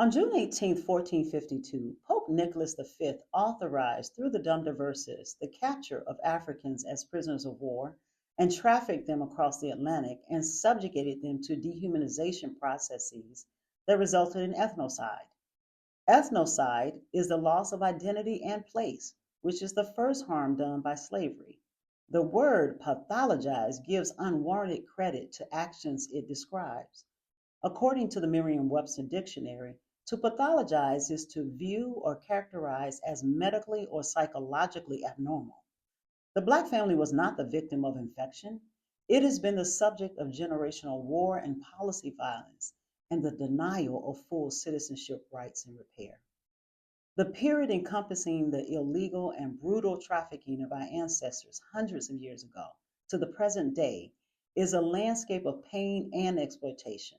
On June 18, 1452, Pope Nicholas V authorized through the Dum Diverses the capture of Africans as prisoners of war and trafficked them across the Atlantic and subjugated them to dehumanization processes that resulted in ethnocide. Ethnocide is the loss of identity and place, which is the first harm done by slavery. The word pathologize gives unwarranted credit to actions it describes. According to the Merriam Webster Dictionary, to pathologize is to view or characterize as medically or psychologically abnormal. The Black family was not the victim of infection. It has been the subject of generational war and policy violence and the denial of full citizenship rights and repair. The period encompassing the illegal and brutal trafficking of our ancestors hundreds of years ago to the present day is a landscape of pain and exploitation.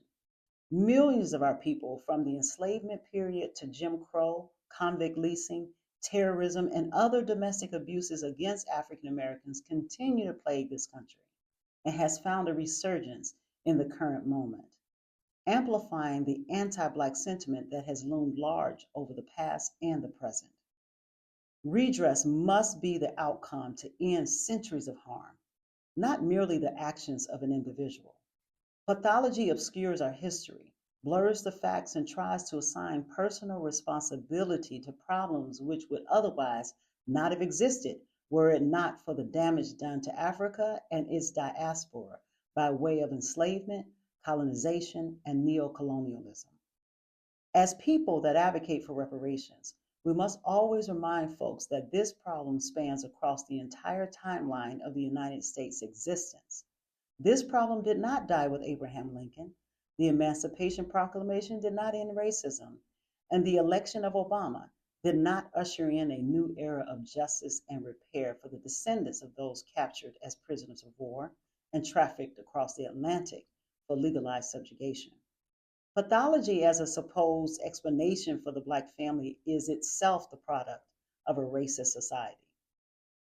Millions of our people, from the enslavement period to Jim Crow, convict leasing, terrorism, and other domestic abuses against African Americans, continue to plague this country and has found a resurgence in the current moment, amplifying the anti Black sentiment that has loomed large over the past and the present. Redress must be the outcome to end centuries of harm, not merely the actions of an individual. Pathology obscures our history, blurs the facts, and tries to assign personal responsibility to problems which would otherwise not have existed were it not for the damage done to Africa and its diaspora by way of enslavement, colonization, and neocolonialism. As people that advocate for reparations, we must always remind folks that this problem spans across the entire timeline of the United States' existence. This problem did not die with Abraham Lincoln. The Emancipation Proclamation did not end racism, and the election of Obama did not usher in a new era of justice and repair for the descendants of those captured as prisoners of war and trafficked across the Atlantic for legalized subjugation. Pathology as a supposed explanation for the Black family is itself the product of a racist society.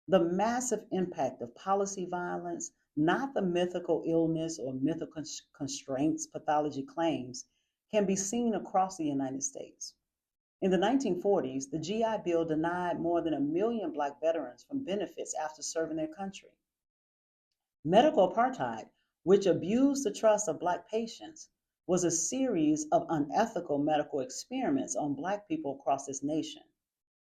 The massive impact of policy violence, not the mythical illness or mythical constraints pathology claims, can be seen across the United States. In the 1940s, the GI Bill denied more than 1 million Black veterans from benefits after serving their country. Medical apartheid, which abused the trust of Black patients, was a series of unethical medical experiments on Black people across this nation.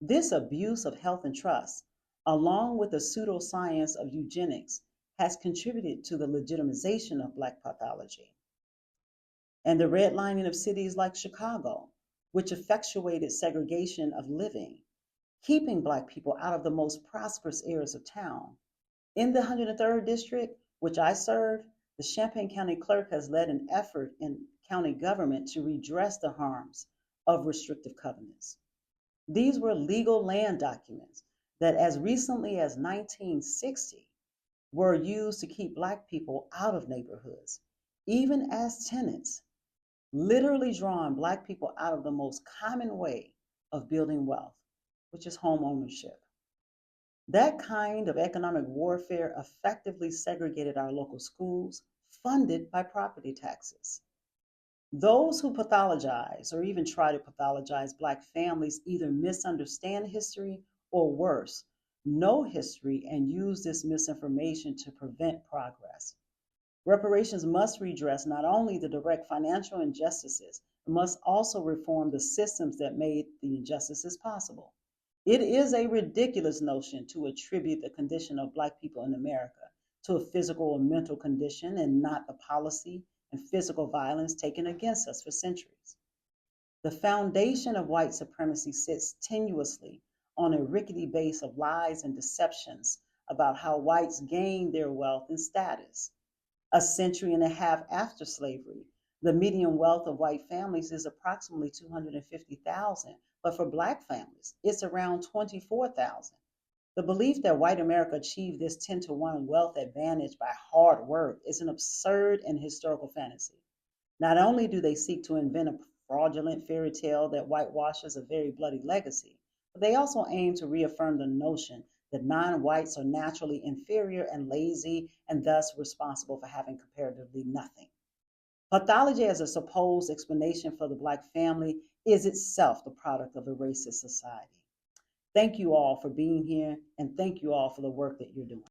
This abuse of health and trust, along with the pseudoscience of eugenics, has contributed to the legitimization of Black pathology. And the redlining of cities like Chicago, which effectuated segregation of living, keeping Black people out of the most prosperous areas of town. In the 103rd District, which I serve, the Champaign County Clerk has led an effort in county government to redress the harms of restrictive covenants. These were legal land documents that, as recently as 1960, were used to keep Black people out of neighborhoods, even as tenants, literally drawing Black people out of the most common way of building wealth, which is home ownership. That kind of economic warfare effectively segregated our local schools, funded by property taxes. Those who pathologize or even try to pathologize Black families either misunderstand history or worse, know history and use this misinformation to prevent progress. Reparations must redress not only the direct financial injustices, but must also reform the systems that made the injustices possible. It is a ridiculous notion to attribute the condition of Black people in America to a physical or mental condition and not the policy and physical violence taken against us for centuries. The foundation of white supremacy sits tenuously on a rickety base of lies and deceptions about how whites gained their wealth and status. A century and a half after slavery, the median wealth of white families is approximately 250,000, but for Black families, it's around 24,000. The belief that white America achieved this 10-to-1 wealth advantage by hard work is an absurd and historical fantasy. Not only do they seek to invent a fraudulent fairy tale that whitewashes a very bloody legacy, but they also aim to reaffirm the notion that non-whites are naturally inferior and lazy and thus responsible for having comparatively nothing. Pathology as a supposed explanation for the Black family is itself the product of a racist society. Thank you all for being here, and thank you all for the work that you're doing.